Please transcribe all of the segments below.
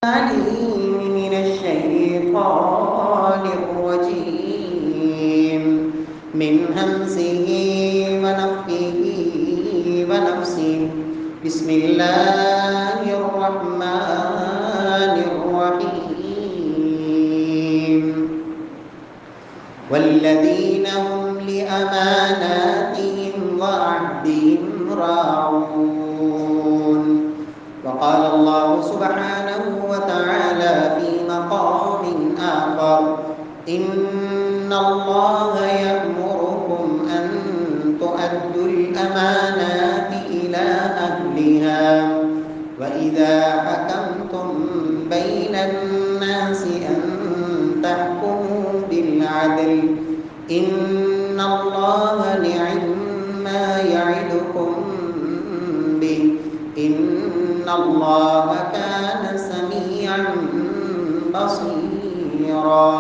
من الشيطان الرجيم من همزه ونفخه ونفسه بسم الله الرحمن الرحيم والذين هم لأماناتهم وعهدهم راعون وقال الله سبحانه وتعالى في مقام آخر إن الله يأمركم أن تؤدوا الأمانات إلى أهلها وإذا حكمتم بين الناس أن تحكموا بالعدل إن الله نعم ما يعدكم به إن الله كان سميعا بصيرا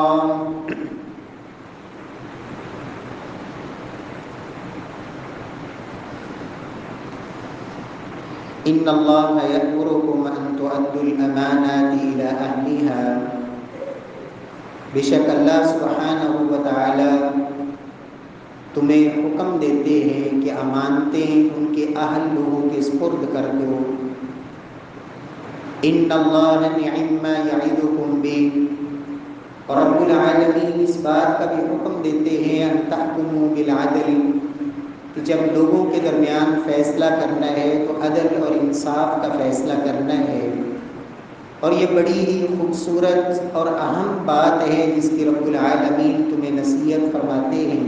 إن الله يأمركم أن تؤدوا الأمانات إلى أهلها بے شک اللہ سبحانہ و تعالی تمہیں حکم دیتے ہیں کہ امانتیں ان کے اہل لوگوں کے سپرد کر دو ان اللہ نعم ما یعظکم بہ اور رب العالمین اس بات کا بھی حکم دیتے ہیں ان تحکموا بالعدل کہ جب لوگوں کے درمیان فیصلہ کرنا ہے تو عدل اور انصاف کا فیصلہ کرنا ہے اور یہ بڑی ہی خوبصورت اور اہم بات ہے جس کی رب العالمین تمہیں نصیحت فرماتے ہیں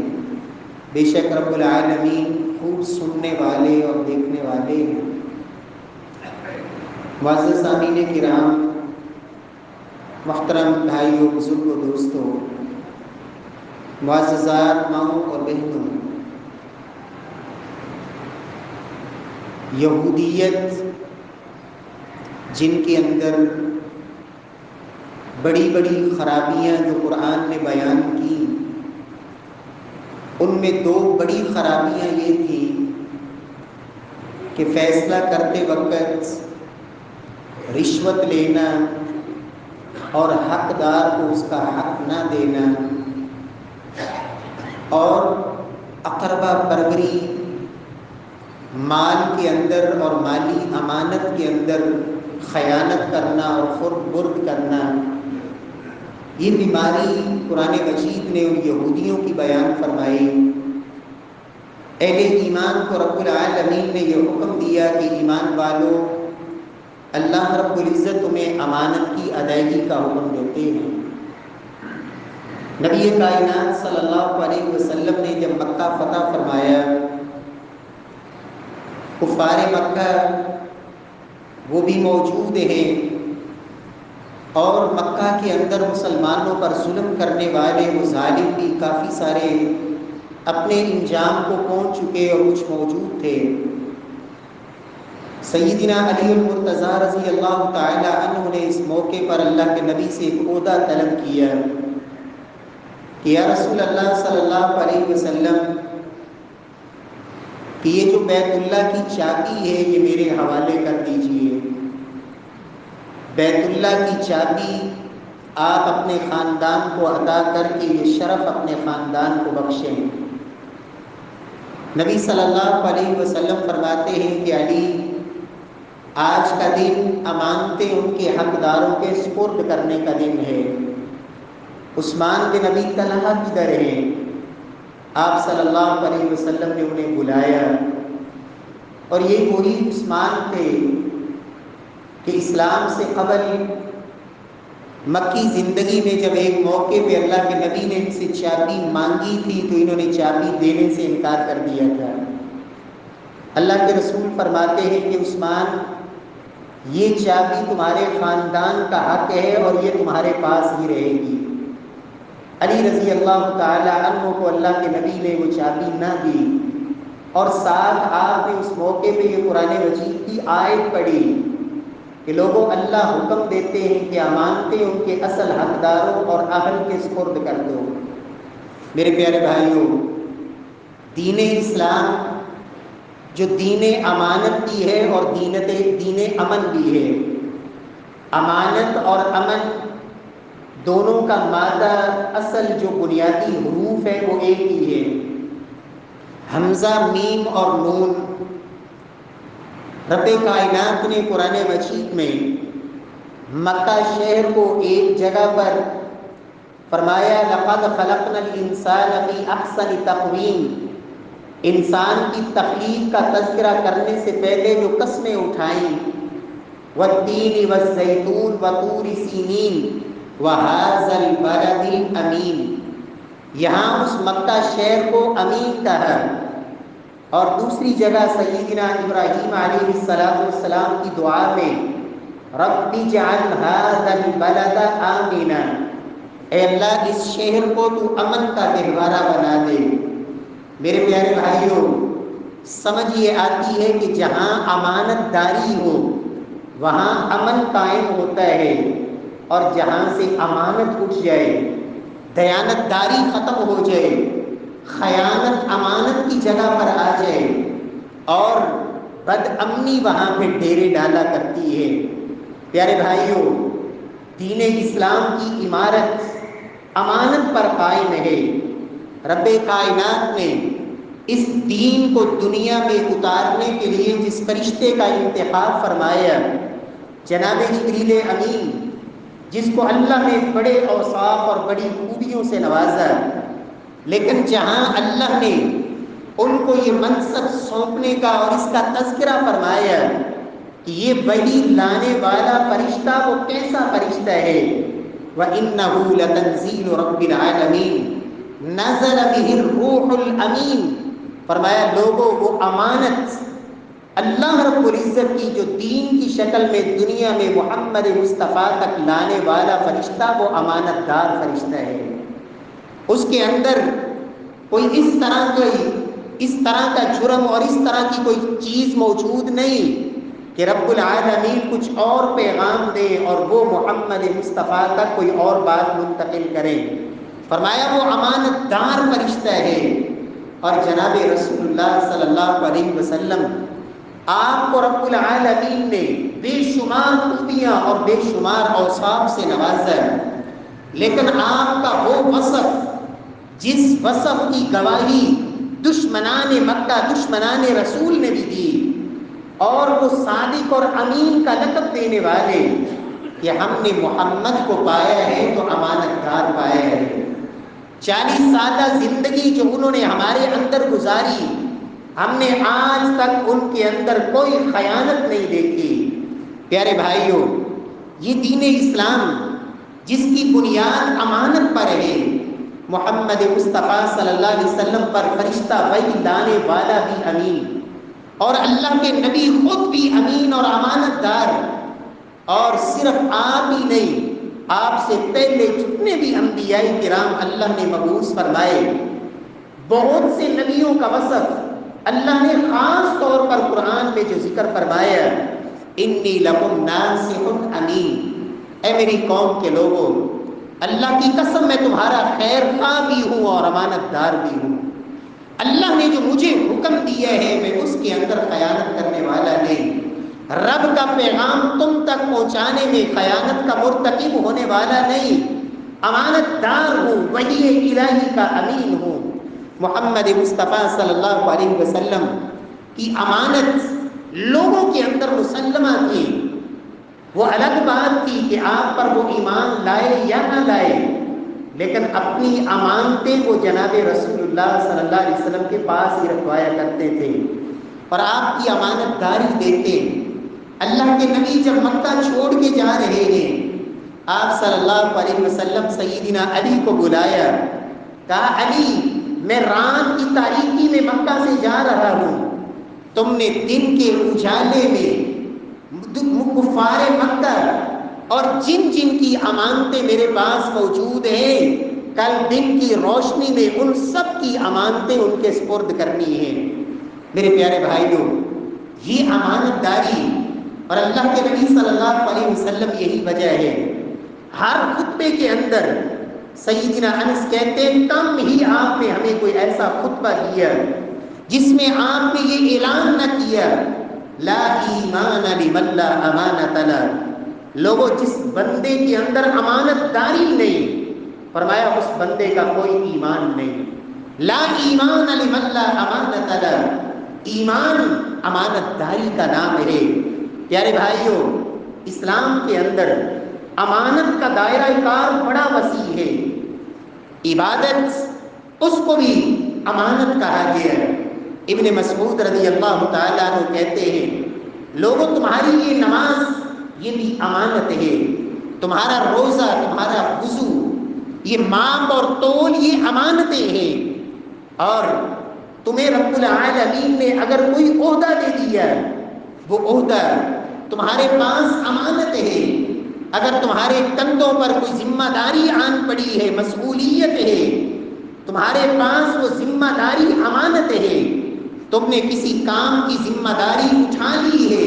بے شک رب العالمین خوب سننے والے اور دیکھنے والے ہیں معزز سامعین کرام محترم بھائیوں بزرگوں دوستوں معززات ماؤں اور بہنوں یہودیت جن کے اندر بڑی بڑی خرابیاں جو قرآن نے بیان کی ان میں دو بڑی خرابیاں یہ تھیں کہ فیصلہ کرتے وقت رشوت لینا اور حقدار کو اس کا حق نہ دینا اور اقربا پروری مال کے اندر اور مالی امانت کے اندر خیانت کرنا اور خرد برد کرنا یہ بیماری قرآن مجید نے ان یہودیوں کی بیان فرمائی اہل ایمان کو رب العالمین نے یہ حکم دیا کہ ایمان والو اللہ رب العزت تمہیں امانت کی ادائیگی کا حکم دیتے ہیں نبی کائنات صلی اللہ علیہ وسلم نے جب مکہ فتح فرمایا کفار مکہ وہ بھی موجود ہیں اور مکہ کے اندر مسلمانوں پر ظلم کرنے والے وہ ظالم بھی کافی سارے اپنے انجام کو پہنچ چکے اور کچھ موجود تھے سیدنا علی المرتضیٰ رضی اللہ تعالی عنہ نے اس موقع پر اللہ کے نبی سے ایک عہدہ طلب کیا کہ یا رسول اللہ صلی اللہ علیہ وسلم کہ یہ جو بیت اللہ کی چابی ہے یہ میرے حوالے کر دیجئے بیت اللہ کی چابی آپ اپنے خاندان کو عطا کر کے یہ شرف اپنے خاندان کو بخشیں نبی صلی اللہ علیہ وسلم فرماتے ہیں کہ علی آج کا دن امانتیں ان کے حقداروں کے سپرد کرنے کا دن ہے عثمان بن ابی طلحہ کدھر ہیں آپ صلی اللہ علیہ وسلم نے انہیں بلایا اور یہ وہی عثمان تھے کہ اسلام سے قبل مکی زندگی میں جب ایک موقع پہ اللہ کے نبی نے ان سے چابی مانگی تھی تو انہوں نے چابی دینے سے انکار کر دیا تھا اللہ کے رسول فرماتے ہیں کہ عثمان یہ چابی تمہارے خاندان کا حق ہے اور یہ تمہارے پاس ہی رہے گی علی رضی اللہ تعالی عنہ کو اللہ کے نبی نے وہ چابی نہ دی اور ساتھ آپ نے اس موقع پہ یہ قرآن مجید کی آیت پڑھی کہ لوگوں اللہ حکم دیتے ہیں کہ امانتیں ان کے اصل حقداروں اور اہل کے سپرد کر دو میرے پیارے بھائیوں دین اسلام جو دین امانت بھی ہے اور دین امن بھی ہے امانت اور امن دونوں کا مادہ اصل جو بنیادی حروف ہے وہ ایک ہی ہے، حمزہ، میم اور نون۔ رب کائنات نے قرآن مجید میں مکہ شہر کو ایک جگہ پر فرمایا لقد خلقنا الانسان فی احسن تقویم، انسان کی تخلیق کا تذکرہ کرنے سے پہلے جو قسمیں اٹھائیں، والتین والزیتون وطور سینین وہذا البلد الامین، یہاں اس مکہ شہر کو امین کہا، اور دوسری جگہ سیدنا ابراہیم علیہ السلام کی دعا میں رب اجعل ھذا البلد آمنا، اے اللہ اس شہر کو تو امن کا گہوارہ بنا دے۔ میرے پیارے بھائیوں، سمجھ یہ آتی ہے کہ جہاں امانت داری ہو وہاں امن قائم ہوتا ہے، اور جہاں سے امانت اٹھ جائے، دیانت داری ختم ہو جائے، خیانت امانت کی جگہ پر آ جائے اور بد امنی وہاں پہ ڈیرے ڈالا کرتی ہے۔ پیارے بھائیوں، دین اسلام کی عمارت امانت پر قائم ہے۔ رب کائنات نے اس دین کو دنیا میں اتارنے کے لیے جس فرشتے کا انتخاب فرمایا، جناب جبریل امین، جس کو اللہ نے بڑے اوصاف اور بڑی خوبیوں سے نوازا، لیکن جہاں اللہ نے ان کو یہ منصب سونپنے کا اور اس کا تذکرہ فرمایا کہ یہ وحی لانے والا فرشتہ وہ کیسا فرشتہ ہے، وَإِنَّهُ لَتَنزِيلُ رَبِّ الْعَالَمِينَ نَزَلَ بِهِ الرُّوحُ الْأَمِينُ، فرمایا لوگوں وہ امانت اللہ رب العزت کی جو دین کی شکل میں دنیا میں محمد مصطفیٰ تک لانے والا فرشتہ وہ امانت دار فرشتہ ہے۔ اس کے اندر کوئی اس طرح کا جرم اور اس طرح کی کوئی چیز موجود نہیں کہ رب العالمین کچھ اور پیغام دے اور وہ محمد مصطفیٰ تک کوئی اور بات منتقل کریں۔ فرمایا وہ امانت دار فرشتہ ہے، اور جناب رسول اللہ صلی اللہ علیہ وسلم آپ کو رب العالمین نے بے شمار خوبیاں اور بے شمار اوصاف سے نوازا، لیکن آپ کا وہ وصف جس وصف کی گواہی دشمنان مکہ، دشمنان رسول نے بھی دی، اور وہ صادق اور امین کا لقب دینے والے کہ ہم نے محمد کو پایا ہے تو امانت دار پایا ہے۔ 40 سالہ زندگی جو انہوں نے ہمارے اندر گزاری، ہم نے آج تک ان کے اندر کوئی خیانت نہیں دیکھی۔ پیارے بھائیوں، یہ دین اسلام جس کی بنیاد امانت پر ہے، محمد مصطفیٰ صلی اللہ علیہ وسلم پر فرشتہ وحی لانے والا بھی امین، اور اللہ کے نبی خود بھی امین اور امانت دار، اور صرف آپ ہی نہیں، آپ سے پہلے جتنے بھی انبیاء کرام اللہ نے مبعوث فرمائے، بہت سے نبیوں کا وصف اللہ نے خاص طور پر قرآن میں جو ذکر فرمایا، انی لکم ناصح امین، اے میری قوم کے لوگوں، اللہ کی قسم میں تمہارا خیر خواہ بھی ہوں اور امانت دار بھی ہوں۔ اللہ نے جو مجھے حکم دیا ہے میں اس کے اندر خیانت کرنے والا نہیں، رب کا پیغام تم تک پہنچانے میں خیانت کا مرتکب ہونے والا نہیں، امانت دار ہوں، وحی الہی کا امین ہوں۔ محمد مصطفیٰ صلی اللہ علیہ وسلم کی امانت لوگوں کے اندر مسلمہ تھی۔ وہ الگ بات تھی کہ آپ پر وہ ایمان لائے یا نہ لائے، لیکن اپنی امانتیں وہ جناب رسول اللہ صلی اللہ علیہ وسلم کے پاس ہی رکھوایا کرتے تھے اور آپ کی امانت داری دیتے۔ اللہ کے نبی جب مکہ چھوڑ کے جا رہے ہیں، آپ صلی اللہ علیہ وسلم سیدنا علی کو بلایا، کہا علی میں رات کی تاریکی میں مکہ سے جا رہا ہوں، تم نے دن کے اجالے میں کفار مکہ اور جن جن کی امانتیں میرے پاس موجود ہیں، کل دن کی روشنی میں ان سب کی امانتیں ان کے سپرد کرنی ہیں۔ میرے پیارے بھائیوں، یہ امانت داری اور اللہ کے نبی صلی اللہ علیہ وسلم یہی وجہ ہے، ہر خطبے کے اندر سیدنا انس کہتے ہیں کم ہی آپ نے ہمیں کوئی ایسا خطبہ دیا جس میں آپ نے یہ اعلان نہ کیا لا ایمان لمن لا امانت له، لوگوں جس بندے کے اندر امانت داری نہیں، فرمایا اس بندے کا کوئی ایمان نہیں۔ لا ایمان لمن لا امانت له، ایمان امانت داری کا نام ہے۔ پیارے بھائیوں، اسلام کے اندر امانت کا دائرہ کار بڑا وسیع ہے۔ عبادت اس کو بھی امانت کہا گیا ہے۔ ابن مسعود رضی اللہ تعالیٰ عنہ کہتے ہیں، لوگوں تمہاری یہ نماز یہ بھی امانت ہے، تمہارا روزہ، تمہارا وضو، یہ ماپ اور تول یہ امانتیں ہیں، اور تمہیں رب العالمین نے اگر کوئی عہدہ دے دیا، وہ عہدہ تمہارے پاس امانت ہے۔ اگر تمہارے کندھوں پر کوئی ذمہ داری آن پڑی ہے، مسئولیت ہے، تمہارے پاس وہ ذمہ داری امانت ہے، تم نے کسی کام کی ذمہ داری اٹھا لی ہے،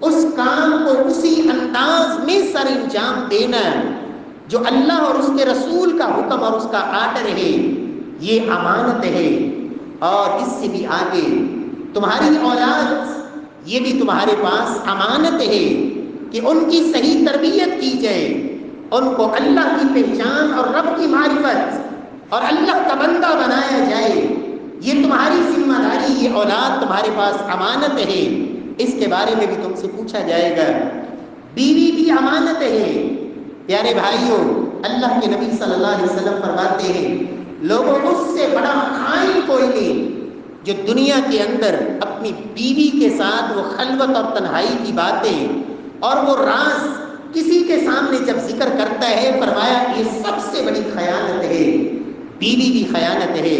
اس کام کو اسی انداز میں سر انجام دینا جو اللہ اور اس کے رسول کا حکم اور اس کا آرڈر ہے، یہ امانت ہے۔ اور اس سے بھی آگے تمہاری اولاد یہ بھی تمہارے پاس امانت ہے کہ ان کی صحیح تربیت کی جائے، ان کو اللہ کی پہچان اور رب کی معرفت اور اللہ کا بندہ بنایا جائے، یہ تمہاری ذمہ داری، یہ اولاد تمہارے پاس امانت ہے، اس کے بارے میں بھی تم سے پوچھا جائے گا۔ بیوی بھی امانت ہے۔ پیارے بھائیوں، اللہ کے نبی صلی اللہ علیہ وسلم فرماتے ہیں، لوگوں اس سے بڑا خائن کوئی نہیں جو دنیا کے اندر اپنی بیوی کے ساتھ وہ خلوت اور تنہائی کی باتیں اور وہ راز کسی کے سامنے جب ذکر کرتا ہے، فرمایا یہ سب سے بڑی خیانت ہے۔ بیوی بھی خیانت ہے۔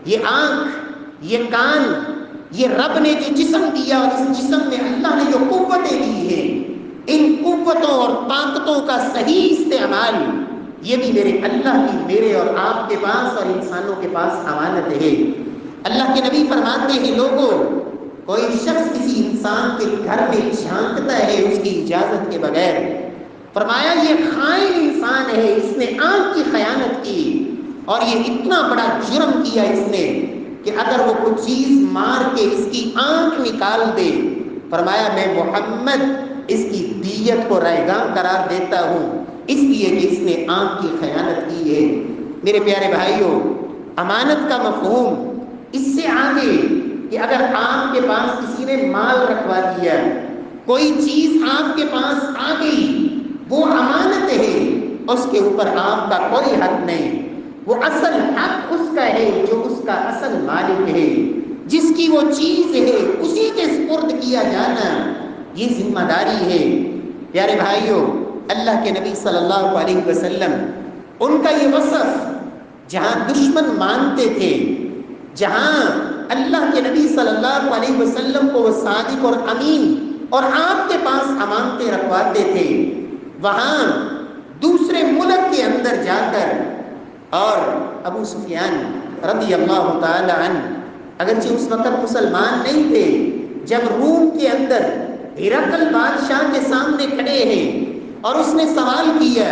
یہ آنکھ، یہ کان، یہ رب نے جو جسم دیا اور اس جسم میں اللہ نے جو قوتیں دی ہیں، ان قوتوں اور طاقتوں کا صحیح استعمال یہ بھی میرے اللہ کی، میرے اور آپ کے پاس اور انسانوں کے پاس امانت ہے۔ اللہ کے نبی فرماتے ہیں، لوگوں کوئی شخص کسی انسان کے گھر میں جھانکتا ہے اس کی اجازت کے بغیر، فرمایا یہ خائن انسان ہے، اس نے آنکھ کی خیانت کی اور یہ اتنا بڑا جرم کیا اس نے کہ اگر وہ کچھ چیز مار کے اس کی آنکھ نکال دے، فرمایا میں محمد اس کی دیت کو رائگاں قرار دیتا ہوں، اس لیے کہ اس نے آنکھ کی خیانت کی ہے۔ میرے پیارے بھائیوں، امانت کا مفہوم اس سے آگے کہ اگر آپ کے پاس کسی نے مال رکھوا دیا، کوئی چیز آپ کے پاس آ گئی، وہ امانت ہے، اس کے اوپر آپ کا کوئی حق نہیں، وہ اصل حق اس کا ہے جو اس کا اصل مالک ہے، جس کی وہ چیز ہے اسی کے سپرد کیا جانا یہ ذمہ داری ہے۔ پیارے بھائیوں، اللہ کے نبی صلی اللہ علیہ وسلم ان کا یہ وصف جہاں دشمن مانتے تھے، جہاں اللہ کے نبی صلی اللہ علیہ وسلم کو وہ صادق اور امین اور آپ کے پاس امانتیں رکھواتے تھے، وہاں دوسرے ملک کے اندر جا کر اور ابو سفیان رضی اللہ تعالی عنہ اگرچہ اس وقت مسلمان نہیں تھے، جب روم کے اندر ہرقل بادشاہ کے سامنے کھڑے ہیں اور اس نے سوال کیا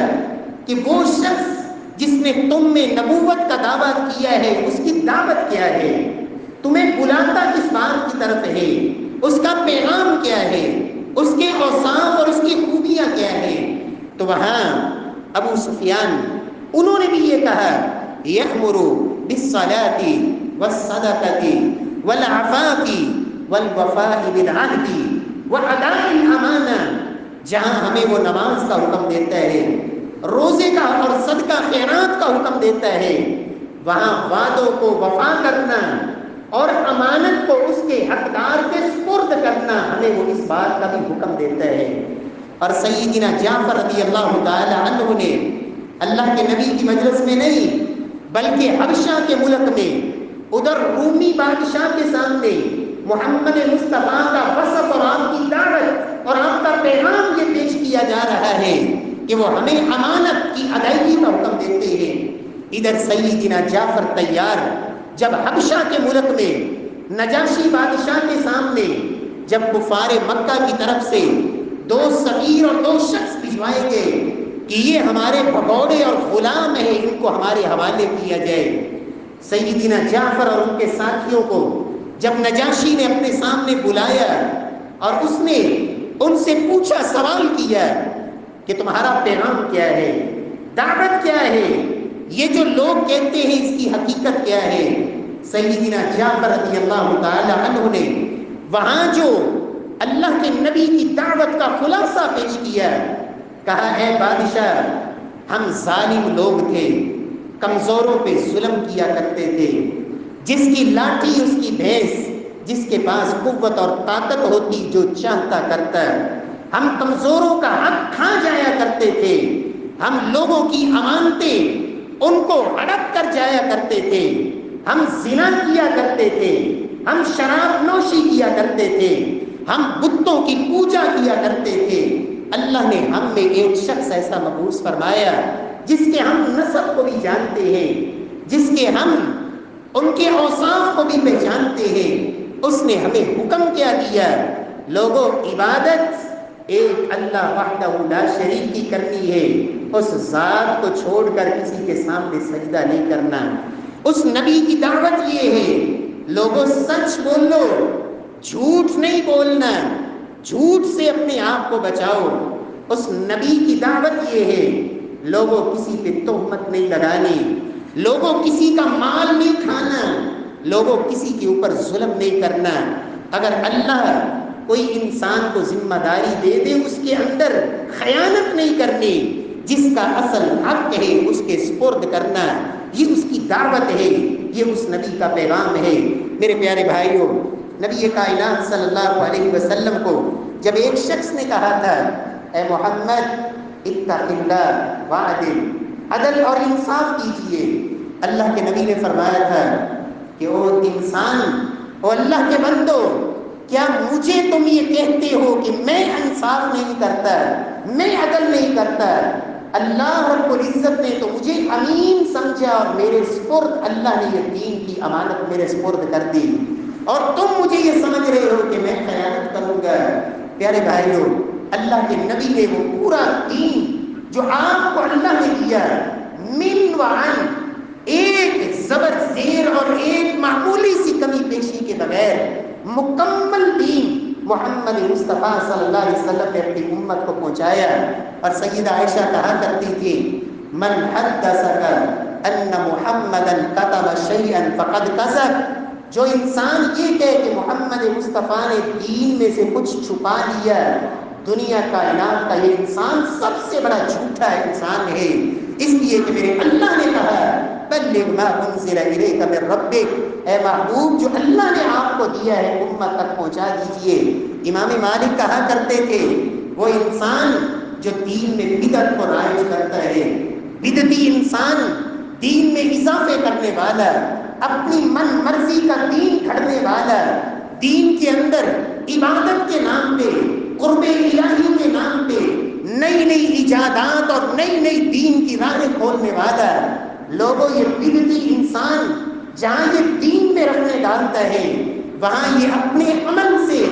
کہ وہ شخص جس نے تم میں نبوت کا دعویٰ کیا ہے اس کی دعوت کیا ہے، تمہیں بلاتا کس بات کی طرف ہے، اس کا پیغام کیا ہے، اس کے اوصاف اور اس کی خوبیاں کیا ہے، تو وہاں ابو سفیان انہوں نے بھی یہ کہا، یأمر بالصلاۃ والصدقۃ والعفاف والوفاء بالعہد واداء الامانہ، جہاں ہمیں وہ نماز کا حکم دیتا ہے، روزے کا اور صدقہ خیرات کا حکم دیتا ہے، وہاں وعدوں کو وفا کرنا اور امانت کو اس کے حقدار کے سپرد کرنا ہمیں وہ اس بات کا بھی حکم دیتا ہے۔ اور سیدنا جعفر رضی اللہ تعالی عنہ نے اللہ کے نبی کی مجلس میں نہیں بلکہ حبشہ کے ملک میں ادھر رومی بادشاہ کے سامنے محمد مصطفیٰ کا وصف اور آپ کی دعوت اور آپ کا پیغام یہ پیش کیا جا رہا ہے کہ وہ ہمیں امانت کی ادائیگی کا حکم دیتے ہیں۔ ادھر سیدنا جعفر طیار جب حبشہ کے ملک میں نجاشی بادشاہ کے سامنے جب کفار مکہ کی طرف سے 2 سفیر اور 2 شخص بھجوائے گئے کہ یہ ہمارے بھگوڑے اور غلام ہیں، ان کو ہمارے حوالے کیا جائے، سیدنا جعفر اور ان کے ساتھیوں کو جب نجاشی نے اپنے سامنے بلایا اور اس نے ان سے پوچھا، سوال کیا کہ تمہارا پیغام کیا ہے، دعوت کیا ہے، یہ جو لوگ کہتے ہیں اس کی حقیقت کیا ہے۔ سیدنا جعفر رضی اللہ تعالی عنہ نے وہاں جو اللہ کے نبی کی دعوت کا خلاصہ پیش کیا، کہا اے بادشاہ، ہم ظالم لوگ تھے، کمزوروں پہ ظلم کیا کرتے تھے، جس کی لاٹھی اس کی بھینس، جس کے پاس قوت اور طاقت ہوتی جو چاہتا کرتا، ہم کمزوروں کا حق کھا جایا کرتے تھے، ہم لوگوں کی امانتیں ان کو ہڑپ کر جایا کرتے تھے، ہم زنا کیا کرتے تھے، ہم شراب نوشی کیا کرتے تھے، ہم بتوں کی پوجا کیا کرتے تھے۔ اللہ نے ہم میں ایک شخص ایسا مبعوث فرمایا جس کے ہم نسب کو بھی جانتے ہیں، جس کے ہم ان کے اوصاف کو بھی پہچانتے ہیں۔ اس نے ہمیں حکم کیا دیا، لوگوں عبادت ایک اللہ وحدہ لا شریک کی کرنی ہے، اس ذات کو چھوڑ کر کسی کے سامنے سجدہ نہیں کرنا۔ اس نبی کی دعوت یہ ہے، لوگوں سچ بولو، جھوٹ نہیں بولنا، جھوٹ سے اپنے آپ کو بچاؤ۔ اس نبی کی دعوت یہ ہے، لوگوں کسی پہ تہمت نہیں لگانی، لوگوں کسی کا مال نہیں کھانا، لوگوں کسی کے اوپر ظلم نہیں کرنا۔ اگر اللہ کوئی انسان کو ذمہ داری دے دے، اس کے اندر خیانت نہیں کرنی، جس کا اصل حق ہے اس کے سپرد کرنا، یہ اس کی دعوت ہے، یہ اس نبی کا پیغام ہے۔ میرے پیارے بھائیوں، نبی کائنات صلی اللہ علیہ وسلم کو جب ایک شخص نے کہا تھا اے محمد اتق اللہ وعدل، عدل اور انصاف کیجئے، اللہ کے نبی نے فرمایا تھا کہ او انسان، او اللہ کے بندو، کیا مجھے تم یہ کہتے ہو کہ میں انصاف نہیں کرتا، میں عدل نہیں کرتا؟ اللہ رب العزت نے تو مجھے امین سمجھا اور میرے سپرد، اللہ نے یہ دین کی امانت میرے سپرد کر دی، اور تم مجھے یہ سمجھ رہے ہو کہ میں خیانت کروں گا۔ پیارے بھائیوں، اللہ کے نبی نے وہ پورا دین جو آپ کو اللہ نے دیا، من وعن، ایک زبر زیر اور ایک معمولی سی کمی پیشی کے بغیر مکمل دین محمد مصطفیٰ صلی اللہ علیہ وسلم نے اپنی امت کو پہنچایا۔ اور سیدہ عائشہ کہا کرتی تھی من حدثک ان محمدا کتم شیئا فقد کذب، جو انسان یہ کہے کہ محمد مصطفیٰ نے دین میں سے کچھ چھپا لیا، دنیا کائنات کا یہ انسان سب سے بڑا جھوٹا انسان ہے۔ اس لیے کہ میرے اللہ نے کہا بلغ ما انزل الیک من ربک، اے محبوب جو اللہ نے آپ کو دیا ہے امت تک پہنچا دیجئے۔ امام مالک کہا کرتے تھے وہ انسان جو دین میں بدعت کو رائج کرتا ہے، بدعتی انسان، دین میں اضافے کرنے والا، اپنی من مرضی کا دین گھڑنے والا، دین کے اندر عبادت کے نام پہ، قرب الہی کے نام پہ نئی نئی ایجادات اور نئی نئی دین کی راہیں کھولنے والا، لوگوں یہ بدعتی انسان جہاں یہ دین میں رکھنے ڈالتا ہے، وہاں یہ اپنے عمل سے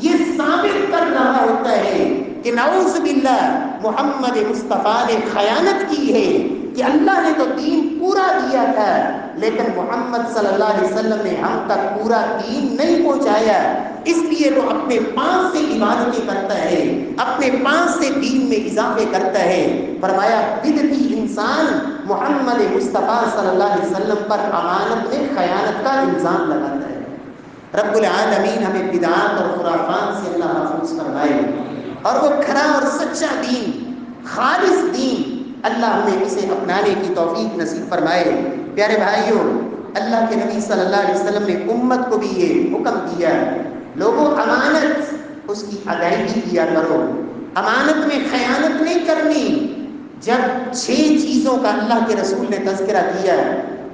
یہ ثابت کر رہا ہوتا ہے کہ نعوذ باللہ محمد مصطفیٰ نے خیانت کی ہے، کہ اللہ نے تو دین پورا دیا تھا لیکن محمد صلی اللہ علیہ وسلم نے ہم تک پورا دین نہیں پہنچایا، اس لیے وہ اپنے پاس سے عبادتیں کرتا ہے، اپنے پاس سے دین میں اضافے کرتا ہے۔ فرمایا بدعتی انسان محمد مصطفیٰ صلی اللہ علیہ وسلم پر امانت میں خیانت کا الزام لگاتا ہے۔ رب العالمین ہمیں بدعات اور خرافات سے اللہ محفوظ فرمائے، اور وہ کھرا اور سچا دین، خالص دین اللہ ہمیں اسے اپنانے کی توفیق نصیب فرمائے۔ پیارے بھائیوں، اللہ کے نبی صلی اللہ علیہ وسلم نے امت کو بھی یہ حکم دیا، لوگوں امانت اس کی ادائیگی کیا کرو، امانت میں خیانت نہیں کرنی۔ جب 6 چیزوں کا اللہ کے رسول نے تذکرہ کیا،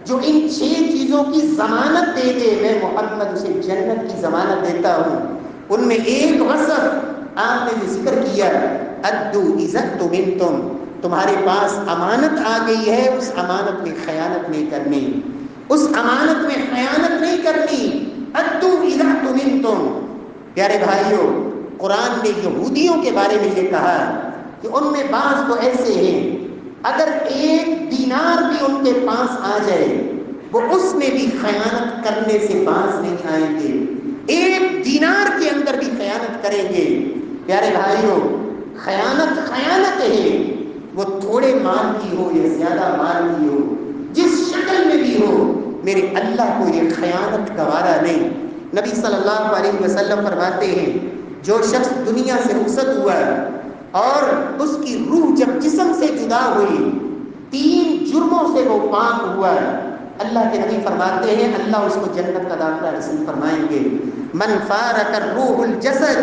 جو ان 6 چیزوں کی ضمانت دے دے میں محمد اسے جنت کی ضمانت دیتا ہوں، ان میں ایک وصف آپ نے جو ذکر کیا، ادو اذا اؤتمنتم، تمہارے پاس امانت آ گئی ہے، اس امانت میں خیانت نہیں کرنی، اس امانت میں خیانت نہیں کرنی، ادو اذا اؤتمنتم۔ پیارے بھائیوں، قرآن نے یہودیوں کے بارے میں یہ کہا کہ ان میں بعض تو ایسے ہیں اگر 1 دینار بھی ان کے پاس آ جائے وہ اس میں بھی خیانت کرنے سے باز نہیں آئیں گے، 1 دینار کے اندر بھی خیانت کریں گے۔ پیارے بھائیوں، خیانت خیانت ہے، وہ تھوڑے مال کی ہو یا زیادہ مال کی ہو، جس شکل میں بھی ہو، میرے اللہ کو یہ خیانت گوارا نہیں۔ نبی صلی اللہ علیہ وسلم فرماتے ہیں جو شخص دنیا سے رخصت ہوا اور اس کی روح جب جسم سے جدا ہوئی، 3 جرموں سے وہ پاک ہوا، اللہ کے نبی فرماتے ہیں اللہ اس کو جنت کا داخلہ نصیب فرمائیں گے۔ من فارق الروح الجسد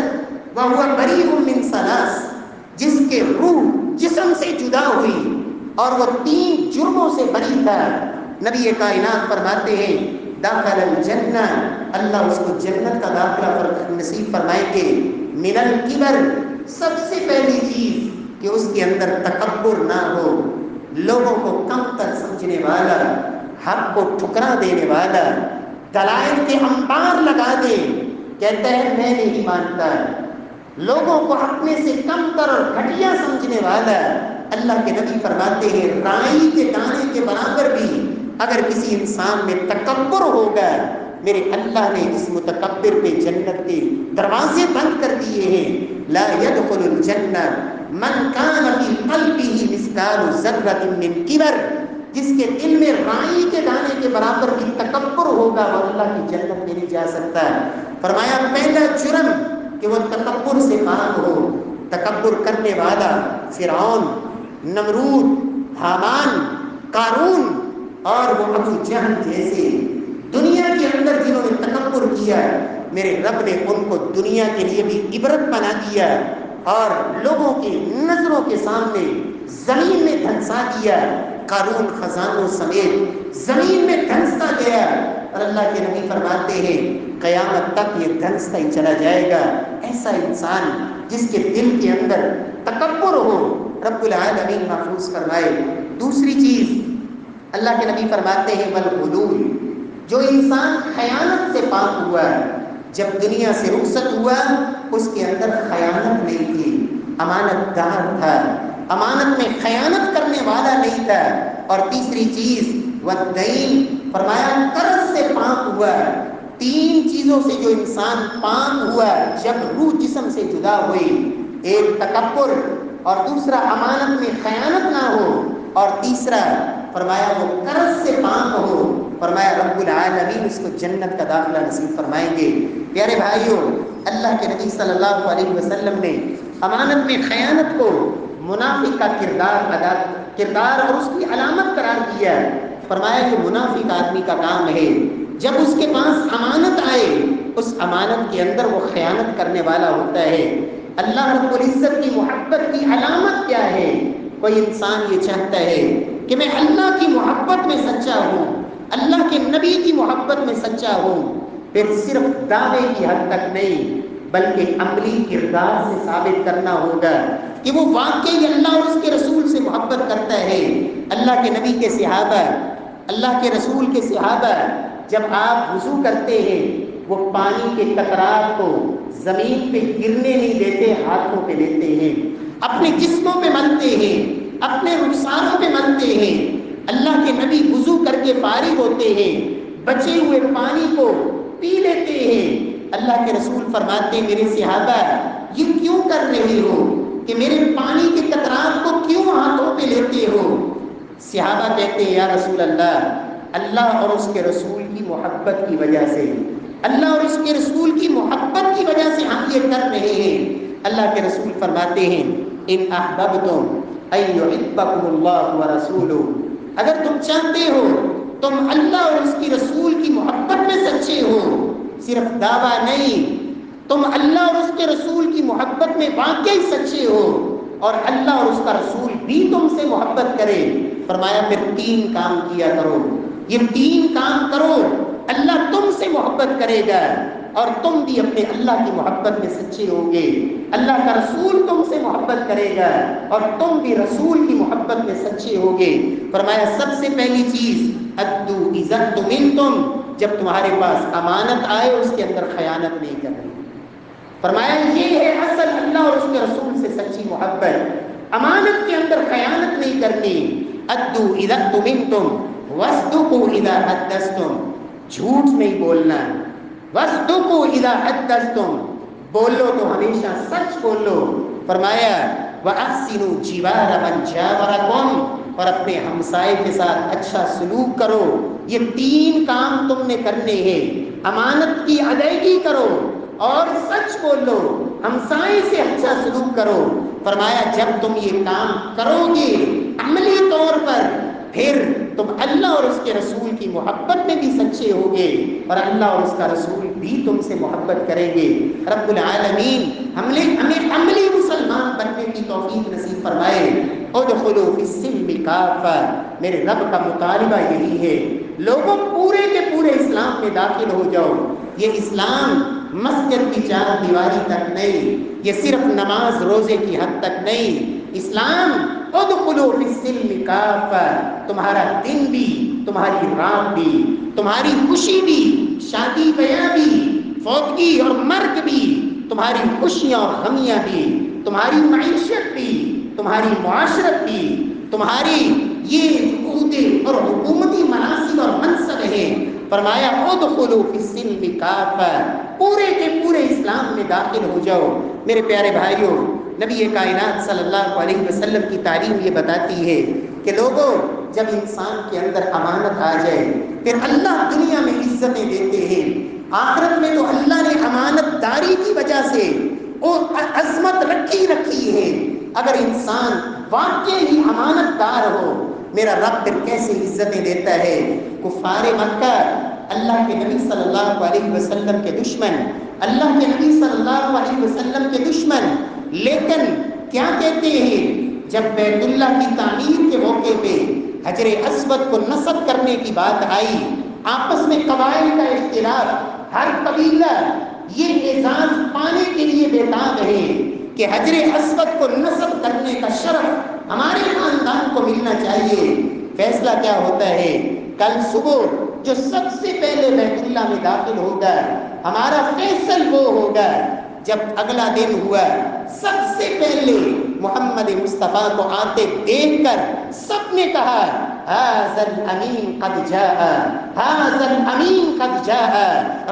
وهو بریء من ثلاث، جس کے روح جسم سے جدا ہوئی اور وہ 3 جرموں سے بری تھا، نبی کائنات فرماتے ہیں داخل الجنہ، اللہ اس کو جنت کا داخلہ نصیب فرمائیں گے۔ من الکبر، سب سے پہلی چیز کہ اس کے اندر تکبر نہ ہو، لوگوں کو کم تر سمجھنے والا، حق کو ٹھکرا دینے والا، دلائل کے انبار لگا دے، کہتا ہے میں نہیں مانتا، لوگوں کو اپنے سے کم تر اور گھٹیا سمجھنے والا۔ اللہ کے نبی فرماتے ہیں رائی کے دانے کے برابر بھی اگر کسی انسان میں تکبر ہوگا، میرے اللہ نے اس متکبر پہ جنت کے دروازے بند کر دیے ہیں۔ لا يدخل الجنہ من کان فی قلبہ مثقال ذرۃ من کبر، جس کے دل میں رائی کے دانے کے برابر بھی تکبر ہوگا وہ اللہ کی جنت میں نہیں جا سکتا۔ فرمایا پہلا جرم کہ وہ تکبر سے پاک ہو۔ تکبر کرنے والا فرعون، نمرود، حامان، قارون اور وہ ابو جہل جیسے دنیا کے اندر جنہوں نے تکبر کیا، میرے رب نے ان کو دنیا کے لیے بھی عبرت بنا دیا اور لوگوں کی نظروں کے سامنے زمین میں دھنسا دیا۔ قارون خزانوں سمیت زمین میں دھنستا گیا اور اللہ کے نبی فرماتے ہیں قیامت تک یہ دھنستا ہی چلا جائے گا۔ ایسا انسان جس کے دل کے اندر تکبر ہو، رب العالمین محفوظ فرمائے۔ دوسری چیز اللہ کے نبی فرماتے ہیں والغلول، جو انسان خیانت سے پاک ہوا، جب دنیا سے رخصت ہوا اس کے اندر خیانت نہیں تھی، امانت دار تھا، امانت میں خیانت کرنے والا نہیں تھا۔ اور تیسری چیز والدین، فرمایا قرض سے پاک ہوا۔ 3 چیزوں سے جو انسان پاک ہوا جب روح جسم سے جدا ہوئی، ایک تکبر، اور دوسرا امانت میں خیانت نہ ہو، اور تیسرا فرمایا وہ قرض سے پاک ہو، فرمایا رب العالمین اس کو جنت کا داخلہ نصیب فرمائیں گے۔ پیارے بھائیوں، اللہ کے نبی صلی اللہ علیہ وسلم نے امانت میں خیانت کو منافق کا کردار اور اس کی علامت قرار دیا۔ فرمایا کہ منافق آدمی کا کام ہے جب اس کے پاس امانت آئے اس امانت کے اندر وہ خیانت کرنے والا ہوتا ہے۔ اللہ رب العزت کی محبت کی علامت کیا ہے؟ کوئی انسان یہ چاہتا ہے کہ میں اللہ کی محبت میں سچا ہوں، اللہ کے نبی کی محبت میں سچا ہوں، پھر صرف دعوے کی حد تک نہیں بلکہ عملی کردار سے ثابت کرنا ہوگا کہ وہ واقعی اللہ اور اس کے رسول سے محبت کرتا ہے۔ اللہ کے نبی کے صحابہ، اللہ کے رسول کے صحابہ جب آپ وضو کرتے ہیں وہ پانی کے قطرات کو زمین پہ گرنے نہیں دیتے، ہاتھوں پہ لیتے ہیں، اپنے جسموں پہ ملتے ہیں، اپنے رخساروں پہ ملتے ہیں۔ اللہ کے نبی وضو کر کے فارغ ہوتے ہیں، بچے ہوئے پانی کو پی لیتے ہیں۔ اللہ کے رسول فرماتے ہیں میرے صحابہ یہ کیوں کر رہے ہو کہ میرے پانی کے قطرات کو کیوں ہاتھوں پہ لیتے ہو؟ صحابہ کہتے ہیں یا رسول اللہ اور اس کے رسول کی محبت کی وجہ سے، اللہ اور اس کے رسول کی محبت کی وجہ سے ہم یہ کر رہے ہیں۔ اللہ کے رسول فرماتے ہیں ان احببتم ان یحبکم اللہ ورسولہ، اگر تم چاہتے ہو تم اللہ اور اس کی رسول کی محبت میں سچے ہو، صرف دعویٰ نہیں، تم اللہ اور اس کے رسول کی محبت میں واقعی سچے ہو اور اللہ اور اس کا رسول بھی تم سے محبت کرے، فرمایا پھر 3 کام کیا کرو، یہ 3 کام کرو، اللہ تم سے محبت کرے گا اور تم بھی اپنے اللہ کی محبت میں سچے ہوگے، اللہ کا رسول تم سے محبت کرے گا اور تم بھی رسول کی محبت میں سچے ہوگے۔ فرمایا سب سے پہلی چیز ادو اذا تمنتم، جب تمہارے پاس امانت آئے اس کے اندر خیانت نہیں کرنی۔ فرمایا یہ ہے اصل اللہ اور اس کے رسول سے سچی محبت، امانت کے اندر خیانت نہیں کرنی۔ ادو اذا تمنتم واصدقوا اذا حدثتم، جھوٹ نہیں بولنا، واصدقوا اذا حدثتم، بولو تو ہمیشہ سچ بولو۔ فرمایا وَأَحْسِنُوا جِوَارَ مَنْ جَاوَرَكُمْ، اور اپنے ہمسائے کے ساتھ اچھا سلوک کرو۔ یہ 3 کام تم نے کرنے ہیں، امانت کی ادائیگی کرو اور سچ بولو، ہمسائے سے اچھا سلوک کرو۔ فرمایا جب تم یہ کام کرو گے عملی طور پر، پھر تم اللہ اور اس کے رسول کی محبت میں بھی سچے ہوگے اور اللہ اور اس کا رسول بھی تم سے محبت کریں گے۔ رب العالمین ہمیں عملی مسلمان بننے کی توفیق نصیب فرمائے۔ ادخلوا فی السلم کافہ، میرے رب کا مطالبہ یہی ہے، لوگوں پورے کے پورے اسلام میں داخل ہو جاؤ۔ یہ اسلام مسجد کی 4 دیواری تک نہیں، یہ صرف نماز روزے کی حد تک نہیں، اسلام ادخلوا فی السلم کافہ، تمہارا دن بھی، تمہاری رات بھی، تمہاری خوشی بھی، شادی بیاہ بھی، فوتگی اور مرگ بھی، تمہاری خوشیاں اور غمیاں بھی، تمہاری معیشت بھی، تمہاری معاشرت بھی، تمہاری یہ عہدے اور حکومتی مناصب اور منصب ہیں۔ فرمایا ادخلوا فی السلم کافہ، پورے کے پورے اسلام میں داخل ہو جاؤ۔ میرے پیارے بھائیوں، نبی کائنات صلی اللہ علیہ وسلم کی تعلیم یہ بتاتی ہے کہ لوگوں، جب انسان کے اندر امانت آ جائے پھر اللہ دنیا میں عزتیں دیتے ہیں، آخرت میں تو اللہ نے امانت داری کی وجہ سے وہ عظمت رکھی ہے۔ اگر انسان واقعی ہی امانت دار ہو، میرا رب پھر کیسے عزتیں دیتا ہے۔ کفار مکہ اللہ کے نبی صلی اللہ علیہ وسلم کے دشمن، اللہ کے نبی صلی اللہ علیہ وسلم کے دشمن، لیکن کیا کہتے ہیں جب بیت اللہ کی تعمیر کے موقع پہ حجر اسود کو نصب کرنے کی بات آئی، آپس میں قبائل کا اختلاف، ہر قبیلہ یہ اعزاز پانے کے لیے بےتاب ہے کہ حجر اسود کو نصب کرنے کا شرف ہمارے خاندان کو ملنا چاہیے۔ فیصلہ کیا ہوتا ہے؟ کل صبح جو سب سے پہلے بیت اللہ میں داخل ہوگا ہمارا فیصل وہ ہوگا۔ جب اگلا دن ہوا، سب سے پہلے محمد مصطفیٰ کو آتے دیکھ کر سب نے کہا ھذا الامین قد جاء، ھذا الامین قد جاء،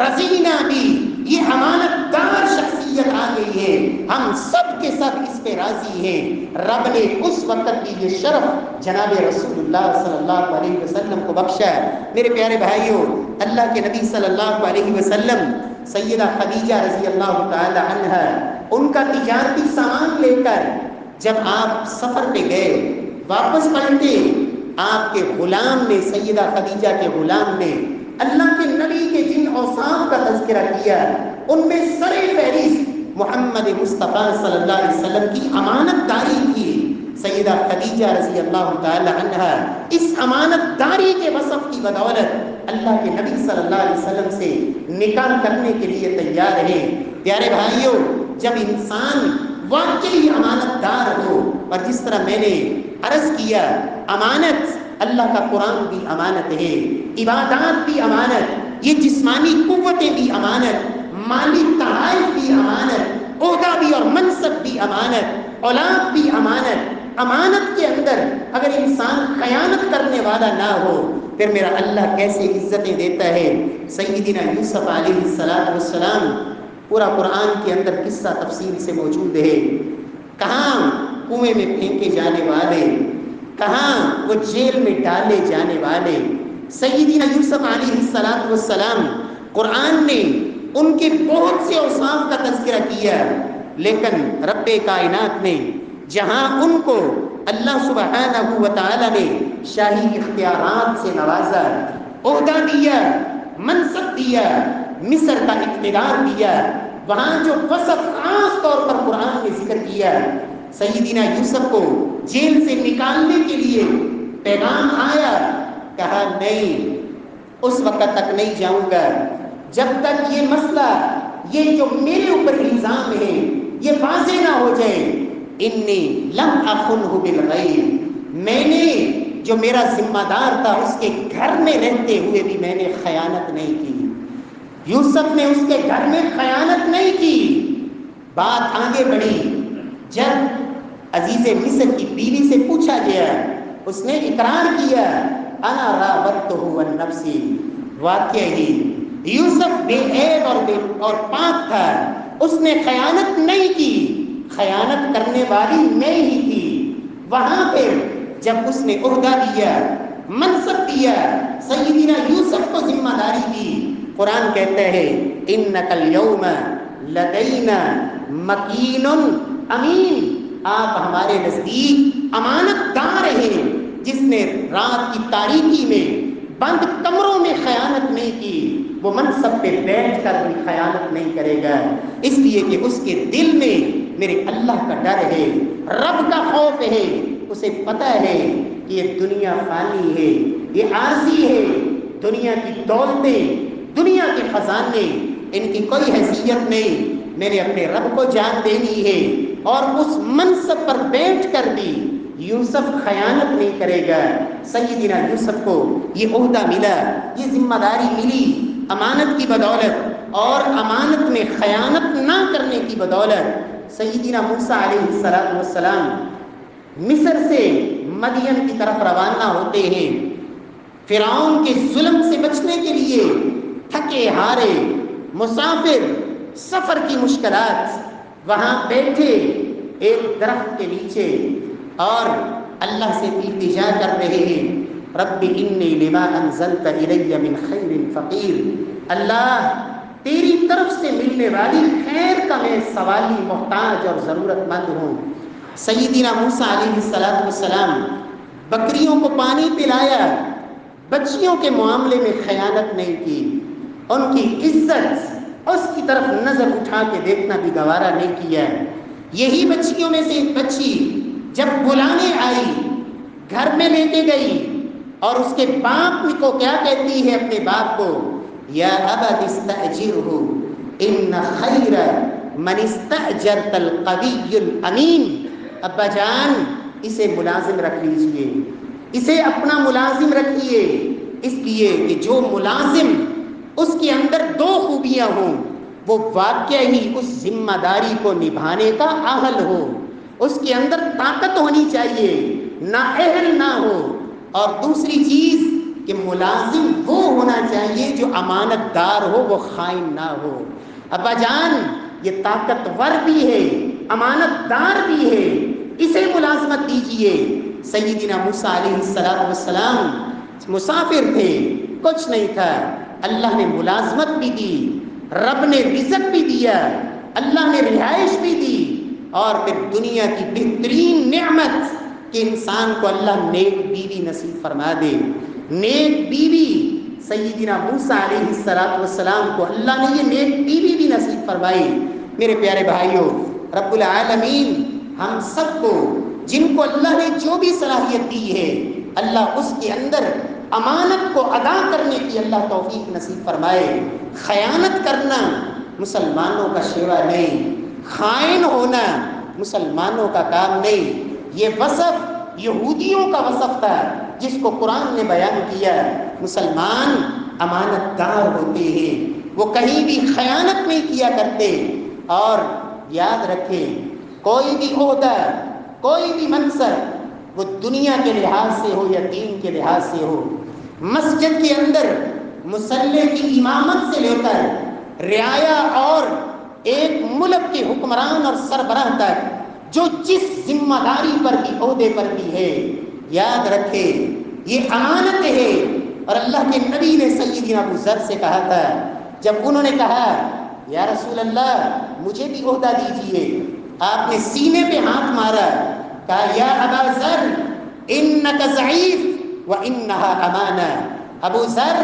رضینا بھی، یہ امانت دار شخصیت آ گئی ہے، ہم سب کے سب اس پہ راضی ہیں۔ رب نے اس وقت بھی یہ شرف جناب رسول اللہ صلی اللہ علیہ وسلم کو بخشا۔ میرے پیارے بھائیوں، اللہ کے نبی صلی اللہ علیہ وسلم سیدہ خدیجہ رضی اللہ تعالی عنہا، ان کا تجارتی سامان لے کر جب آپ سفر پہ گئے، واپس پلٹے، آپ کے غلام نے، سیدہ خدیجہ کے غلام نے اللہ کے نبی کے جن اوصاف کا تذکرہ کیا، ان میں سر فہرست محمد مصطفیٰ صلی اللہ علیہ وسلم کی امانت داری تھی۔ سیدہ خدیجہ رضی اللہ تعالی عنہا اس امانت داری کے وصف کی بدولت اللہ کے نبی صلی اللہ علیہ وسلم سے نکاح کرنے کے لیے تیار ہیں۔ پیارے بھائیوں، جب انسان واقعی امانت دار ہو، اور جس طرح میں نے عرض کیا، امانت اللہ کا قرآن بھی امانت ہے، عبادات بھی امانت، یہ جسمانی قوتیں بھی امانت، مالی تحائف بھی امانت، عہدہ بھی اور منصب بھی امانت، اولاد بھی امانت۔ امانت کے اندر اگر انسان خیانت کرنے والا نہ ہو، پھر میرا اللہ کیسے عزتیں دیتا ہے۔ سیدنا یوسف علیہ السلام، پورا قرآن کے اندر قصہ تفصیل سے موجود ہے، کہاں کنویں میں پھینکے جانے والے، کہاں وہ جیل میں ڈالے جانے والے، سیدنا یوسف علیہ السلام، قرآن نے ان کے بہت سے اوصاف کا تذکرہ کیا، لیکن رب کائنات نے جہاں ان کو اللہ سبحانہ و تعالی نے شاہی اختیارات سے نوازا، عہدہ دیا، منصب دیا، مصر کا اقتدار دیا، وہاں جو وصف خاص طور پر قرآن نے ذکر کیا، سیدنا یوسف کو جیل سے نکالنے کے لیے پیغام آیا، کہا نہیں، اس وقت تک نہیں جاؤں گا جب تک یہ مسئلہ، یہ جو میرے اوپر الزام ہے، یہ واضح نہ ہو جائے۔ انی لم اخنہ بالغیب، میں نے جو میرا ذمہ دار تھا اس کے گھر میں رہتے ہوئے بھی میں نے خیانت نہیں کی۔ یوسف نے اس کے گھر میں خیانت نہیں کی۔ بات آگے بڑھی، جب عزیز مصر کی بیوی سے پوچھا گیا، اس نے اقرار کیا، انا راودتہ عن نفسی، واقعی یوسف بے عیب اور پاک تھا، اس نے خیانت نہیں کی۔ خیانت کرنے والی میں ہی تھی۔ وہاں پھر جب اس نے عہدہ دیا، منصب دیا، سیدنا یوسف کو ذمہ داری دی، قرآن کہتا ہے اِنَّكَ الْيَوْمَ لَدَيْنَا مَكِينٌ امین، آپ ہمارے نزدیک امانت دار ہیں۔ جس نے رات کی تاریکی میں بند کمروں میں خیانت نہیں کی، وہ منصب پہ بیٹھ کر بھی خیانت نہیں کرے گا، اس لیے کہ اس کے دل میں میرے اللہ کا ڈر ہے، رب کا خوف ہے۔ اسے پتہ ہے کہ یہ دنیا فانی ہے، یہ عارضی ہے، دنیا کی دولتیں، دنیا کے خزانے، ان کی کوئی حیثیت نہیں، میں نے اپنے رب کو جان دینی ہے۔ اور اس منصب پر بیٹھ کر بھی یوسف خیانت نہیں کرے گا۔ سیدنا یوسف کو یہ عہدہ ملا، یہ ذمہ داری ملی امانت کی بدولت، اور امانت میں خیانت نہ کرنے کی بدولت۔ سیدنا موسیٰ علیہ السلام مصر سے مدین کی طرف روانہ ہوتے ہیں، فرعون کے ظلم سے بچنے کے لیے، تھکے ہارے مسافر، سفر کی مشکلات، وہاں بیٹھے ایک درخت کے نیچے اور اللہ سے التجا کر رہے ہیں، رب انی لما انزلت الی من خیر فقیر، اللہ تیری طرف سے ملنے والی خیر کا میں سوالی، محتاج اور ضرورت مند ہوں۔ سیدنا موسیٰ علیہ السلام بکریوں کو پانی پلایا، بچیوں کے معاملے میں خیانت نہیں کی، ان کی عزت، اس کی طرف نظر اٹھا کے دیکھنا بھی گوارا نہیں کیا۔ یہی بچیوں میں سے ایک بچی جب بلانے آئی، گھر میں لے کے گئی، اور اس کے باپ کو کیا کہتی ہے اپنے باپ کو، یا ابت استاجرہ ان خیر من استاجرت القوی الامین، ابا جان اسے ملازم رکھ لیجئے، اسے اپنا ملازم رکھیے، اس لیے کہ جو ملازم اس کے اندر دو خوبیاں ہوں، وہ واقعہ ہی اس ذمہ داری کو نبھانے کا اہل ہو، اس کے اندر طاقت ہونی چاہیے، نااہل نہ ہو، اور دوسری چیز کہ ملازم وہ ہونا چاہیے جو امانت دار ہو، وہ خائن نہ ہو۔ ابا جان یہ طاقتور بھی ہے، امانت دار بھی ہے، اسے ملازمت دیجئے۔ سیدنا موسیٰ علیہ السلام مسافر تھے، کچھ نہیں تھا، اللہ نے ملازمت بھی دی، رب نے رزق بھی دیا، اللہ نے رہائش بھی دی، اور پھر دنیا کی بہترین نعمت کہ انسان کو اللہ نیک بیوی نصیب فرما دے۔ نیک بیوی سیدنا موسیٰ علیہ السلام کو اللہ نے یہ نیک بیوی بھی نصیب فرمائی۔ میرے پیارے بھائیوں، رب العالمین ہم سب کو، جن کو اللہ نے جو بھی صلاحیت دی ہے، اللہ اس کے اندر امانت کو ادا کرنے کی اللہ توفیق نصیب فرمائے۔ خیانت کرنا مسلمانوں کا شیوا نہیں، خائن ہونا مسلمانوں کا کام نہیں، یہ وصف یہودیوں کا وصف تھا جس کو قرآن نے بیان کیا۔ مسلمان امانت دار ہوتے ہیں، وہ کہیں بھی خیانت نہیں کیا کرتے۔ اور یاد رکھیں، کوئی بھی عہدہ، کوئی بھی منصب، وہ دنیا کے لحاظ سے ہو یا دین کے لحاظ سے ہو، مسجد کے اندر مصلی کی امامت سے لے کر رعایا اور ایک ملک کے حکمران اور سربراہ تک جو جس ذمہ داری پر بھی، عہدے پر بھی ہے، یاد رکھے یہ امانت ہے۔ اور اللہ کے نبی نے سیدنا ابو ذر سے کہا تھا، جب انہوں نے کہا یا رسول اللہ مجھے بھی عہدہ دیجئے، آپ نے سینے پہ ہاتھ مارا، کہا یا ابا ذر انک ضعیف وانہا امانہ، ابو ذر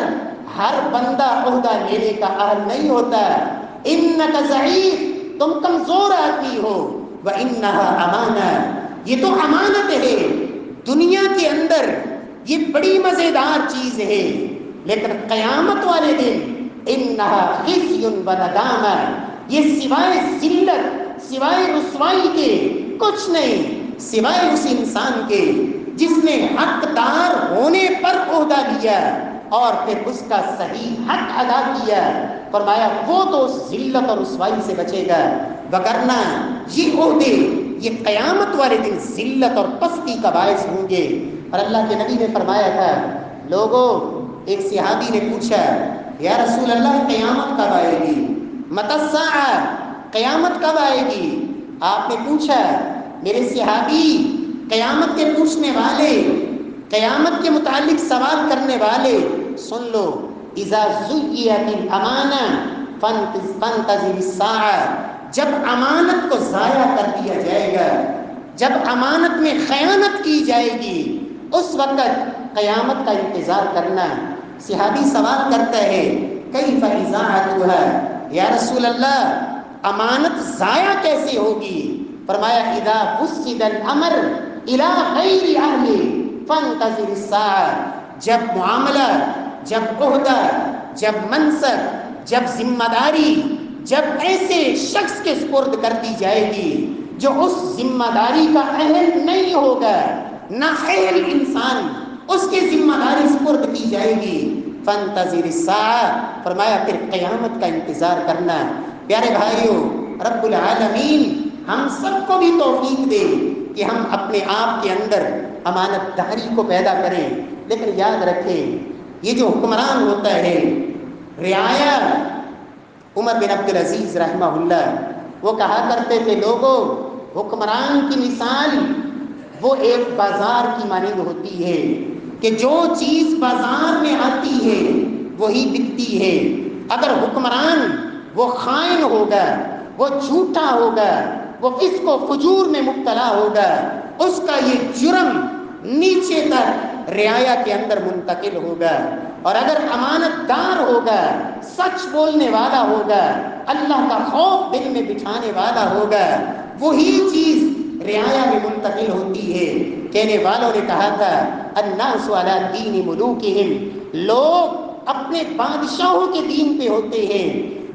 ہر بندہ عہدہ لینے کا اہل نہیں ہوتا، انک ضعیف تم کمزور آدمی ہو، وانہا امانہ یہ تو امانت ہے۔ دنیا کے اندر یہ بڑی مزیدار چیز ہے، لیکن قیامت والے دن انہا خزی و ندامہ، یہ سوائے ذلت، سوائے رسوائی کے کچھ نہیں، سوائے اس انسان کے جس نے حقدار ہونے پر عہدہ لیا اور پھر اس کا صحیح حق ادا کیا۔ فرمایا وہ تو اس ذلت اور رسوائی سے بچے گا، وگرنہ یہ عہدے یہ قیامت والے دن ذلت اور پستی کا باعث ہوں گے۔ اور اللہ کے نبی نے فرمایا تھا، لوگوں، ایک صحابی نے پوچھا یا رسول اللہ قیامت کب آئے گی؟ متی الساعہ، قیامت کب آئے گی؟ آپ نے پوچھا میرے صحابی، قیامت کے پوچھنے والے، قیامت کے متعلق سوال کرنے والے، سن لو، اذا زیت الامانہ فانتظر الساعہ، جب امانت کو ضائع کر دیا جائے گا، جب امانت میں خیانت کی جائے گی، اس وقت قیامت کا انتظار کرنا۔ صحابی سوال کرتا ہے کیف اذاعتها، یا رسول اللہ امانت ضائع کیسے ہوگی؟ فرمایا اذا وسد الامر الى غیر اہلہ فانتظر الساعہ، جب معاملہ، جب عہدہ، جب منصب، جب ذمہ داری، جب ایسے شخص کے سپرد کر دی جائے گی جو اس ذمہ داری کا اہل نہیں ہوگا، نااہل انسان، اس کی ذمہ داری سپرد کی جائے گی، فانتظر الساعہ، فرمایا پھر قیامت کا انتظار کرنا۔ پیارے بھائیوں، رب العالمین ہم سب کو بھی توفیق دے کہ ہم اپنے آپ کے اندر امانت داری کو پیدا کریں۔ لیکن یاد رکھیں، یہ جو حکمران ہوتا ہے، رعایا، عمر بن عبد العزیز رحمہ اللہ وہ کہا کرتے تھے، لوگوں، حکمران کی مثال وہ ایک بازار کی مانند ہوتی ہے کہ جو چیز بازار میں آتی ہے وہی بکتی ہے۔ اگر حکمران وہ خائن ہوگا، وہ جھوٹا ہوگا، وہ فسق و فجور میں مبتلا ہوگا، اس کا یہ جرم نیچے تک رعایا کے اندر منتقل ہوگا۔ اور اگر امانت دار ہوگا، سچ بولنے والا ہوگا، اللہ کا خوف دل میں بٹھانے والا ہوگا، وہی چیز رعایا میں منتقل ہوتی ہے۔ کہنے والوں نے کہا تھا الناس علی دین ملوکہم، لوگ اپنے بادشاہوں کے دین پہ ہوتے ہیں،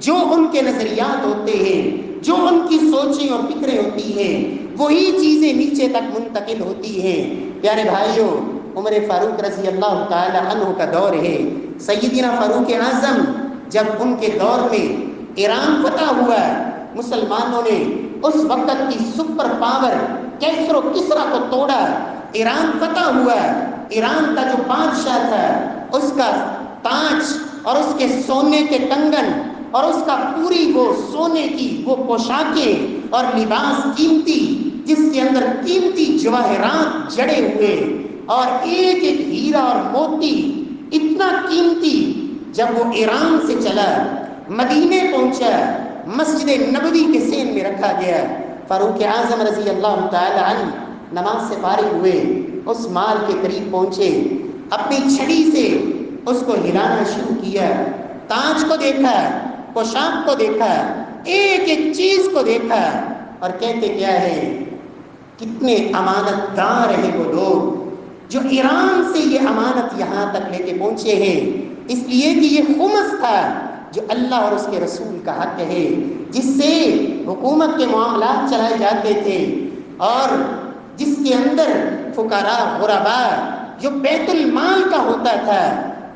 جو ان کے نظریات ہوتے ہیں، جو ان کی سوچیں اور فکریں ہوتی ہیں، وہی چیزیں نیچے تک منتقل ہوتی ہیں۔ پیارے بھائیوں، عمر فاروق رضی اللہ تعالی عنہ کا دور ہے، سیدنا فاروق اعظم جب ان کے دور میں ایران فتح ہوا، مسلمانوں نے اس وقت کی سپر پاور کیسر و کسرا کو توڑا، ایران فتح ہوا۔ ایران کا جو بادشاہ تھا، اس کا تاج اور اس کے سونے کے کنگن اور اس کا پوری وہ سونے کی وہ پوشاکیں اور لباس قیمتی، جس کے اندر قیمتی جواہرات جڑے ہوئے اور ایک ایک ہیرا اور موتی اتنا قیمتی، جب وہ ایران سے چلا، مدینے پہنچا، مسجد نبوی کے سین میں رکھا گیا، فاروق اعظم رضی اللہ تعالی عنہ نماز سے فارغ ہوئے، اس مال کے قریب پہنچے، اپنی چھڑی سے اس کو ہلانا شروع کیا، تاج کو دیکھا، پوشاک کو دیکھا، ایک ایک چیز کو دیکھا، اور کہتے کیا ہے، کتنے امانت دار ہیں وہ لوگ جو ایران سے یہ امانت یہاں تک لے کے پہنچے ہیں، اس لیے کہ یہ خمس تھا جو اللہ اور اس کے رسول کا حق ہے، جس سے حکومت کے معاملات چلائے جاتے تھے، اور جس کے اندر فقراء غرباء جو بیت المال کا ہوتا تھا۔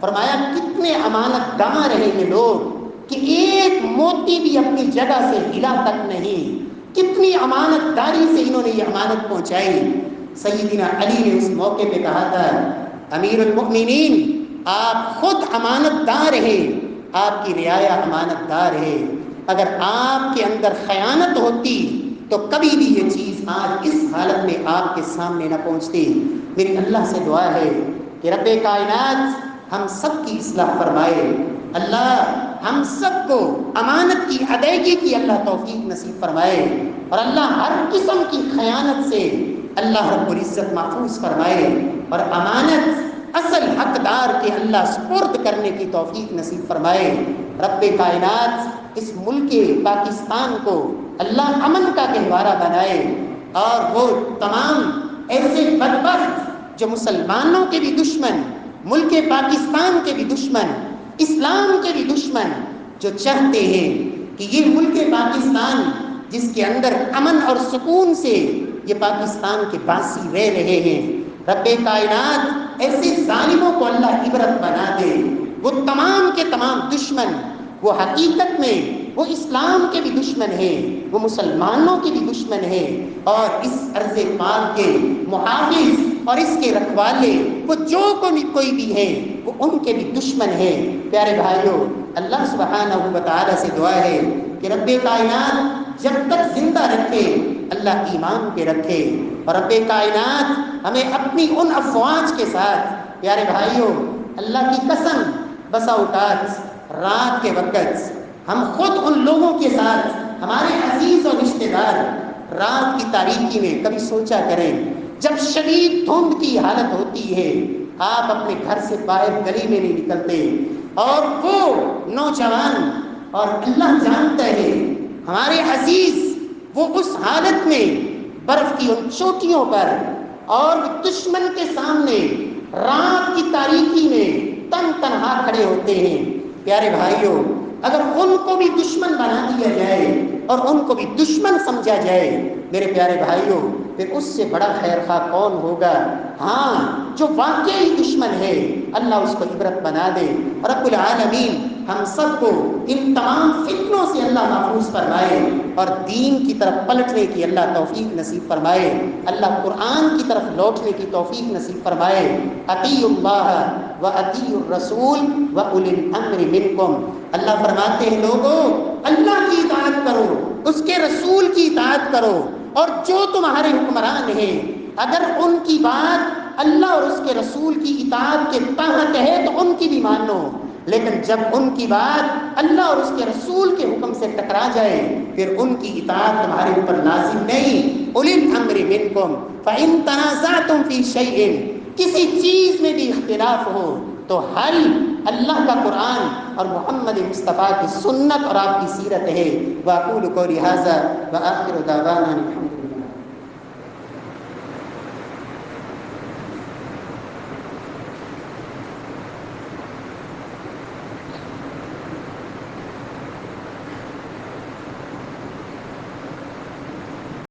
فرمایا کتنے امانت دار ہیں یہ لوگ کہ ایک موتی بھی اپنی جگہ سے ہلا تک نہیں، کتنی امانت داری سے انہوں نے یہ امانت پہنچائی۔ سیدنا علی نے اس موقع پہ کہا تھا، امیر المؤمنین آپ خود امانت دار ہیں، آپ کی رعایا امانت دار ہے، اگر آپ کے اندر خیانت ہوتی تو کبھی بھی یہ چیز آج اس حالت میں آپ کے سامنے نہ پہنچتی۔ میری اللہ سے دعا ہے کہ رب کائنات ہم سب کی اصلاح فرمائے، اللہ ہم سب کو امانت کی ادائیگی کی اللہ توفیق نصیب فرمائے، اور اللہ ہر قسم کی خیانت سے اللہ رب العزت محفوظ فرمائے، اور امانت اصل حقدار کے اللہ سپرد کرنے کی توفیق نصیب فرمائے۔ رب کائنات اس ملک پاکستان کو اللہ امن کا گہوارہ بنائے، اور وہ تمام ایسے بدبخت جو مسلمانوں کے بھی دشمن، ملک پاکستان کے بھی دشمن، اسلام کے بھی دشمن، جو چاہتے ہیں کہ یہ ملک پاکستان جس کے اندر امن اور سکون سے یہ پاکستان کے باسی رہ رہے ہیں، رب کائنات ایسے ظالموں کو اللہ عبرت بنا دے۔ وہ تمام کے تمام دشمن، وہ حقیقت میں وہ اسلام کے بھی دشمن ہیں، وہ مسلمانوں کے بھی دشمن ہیں، اور اس ارض پاک کے محافظ اور اس کے رکھوالے وہ جو کوئی بھی ہے وہ ان کے بھی دشمن ہیں۔ پیارے بھائیوں، اللہ سبحانہ و تعالی سے دعا ہے کہ رب کائنات جب تک زندہ رکھے اللہ ایمان پہ رکھے۔ اور رب کائنات ہمیں اپنی ان افواج کے ساتھ، پیارے بھائیوں اللہ کی قسم، بسا اوقات رات کے وقت ہم خود ان لوگوں کے ساتھ، ہمارے عزیز اور رشتہ دار، رات کی تاریکی میں کبھی سوچا کریں جب شدید دھند کی حالت ہوتی ہے، آپ اپنے گھر سے باہر گلی میں نہیں نکلتے، اور وہ نوجوان، اور اللہ جانتا ہے ہمارے عزیز وہ اس حالت میں برف کی ان چوٹیوں پر اور دشمن کے سامنے رات کی تاریکی میں تن تنہا کھڑے ہوتے ہیں۔ پیارے بھائیوں اگر ان کو بھی دشمن بنا دیا جائے اور ان کو بھی دشمن سمجھا جائے، میرے پیارے بھائیوں پھر اس سے بڑا خیر خواہ کون ہوگا؟ ہاں جو واقعی دشمن ہے اللہ اس کو عبرت بنا دے۔ رب العالمین ہم سب کو ان تمام فتنوں سے اللہ محفوظ فرمائے اور دین کی طرف پلٹنے کی اللہ توفیق نصیب فرمائے، اللہ قرآن کی طرف لوٹنے کی توفیق نصیب فرمائے۔ اطیعوا اللہ و اطیعوا الرسول و اولی الامر منکم، اللہ فرماتے ہیں لوگوں اللہ کی اطاعت کرو، اس کے رسول کی اطاعت کرو، اور جو تمہارے حکمران ہیں اگر ان کی بات اللہ اور اس کے رسول کی اطاعت کے تحت ہے تو ان کی بھی مان لو، لیکن جب ان کی بات اللہ اور اس کے رسول کے حکم سے ٹکرا جائے پھر ان کی اطاعت تمہارے اوپر لازم نہیں۔ اولی الامر منکم فإن تنازعتم فی شیء، کسی چیز میں بھی اختلاف ہو تو حل اللہ کا قرآن اور محمد مصطفیٰ کی سنت اور آپ کی سیرت ہے۔ وَأَقُولُ قَوْلِي هَٰذَا وَآخِرُ دَعْوَانَا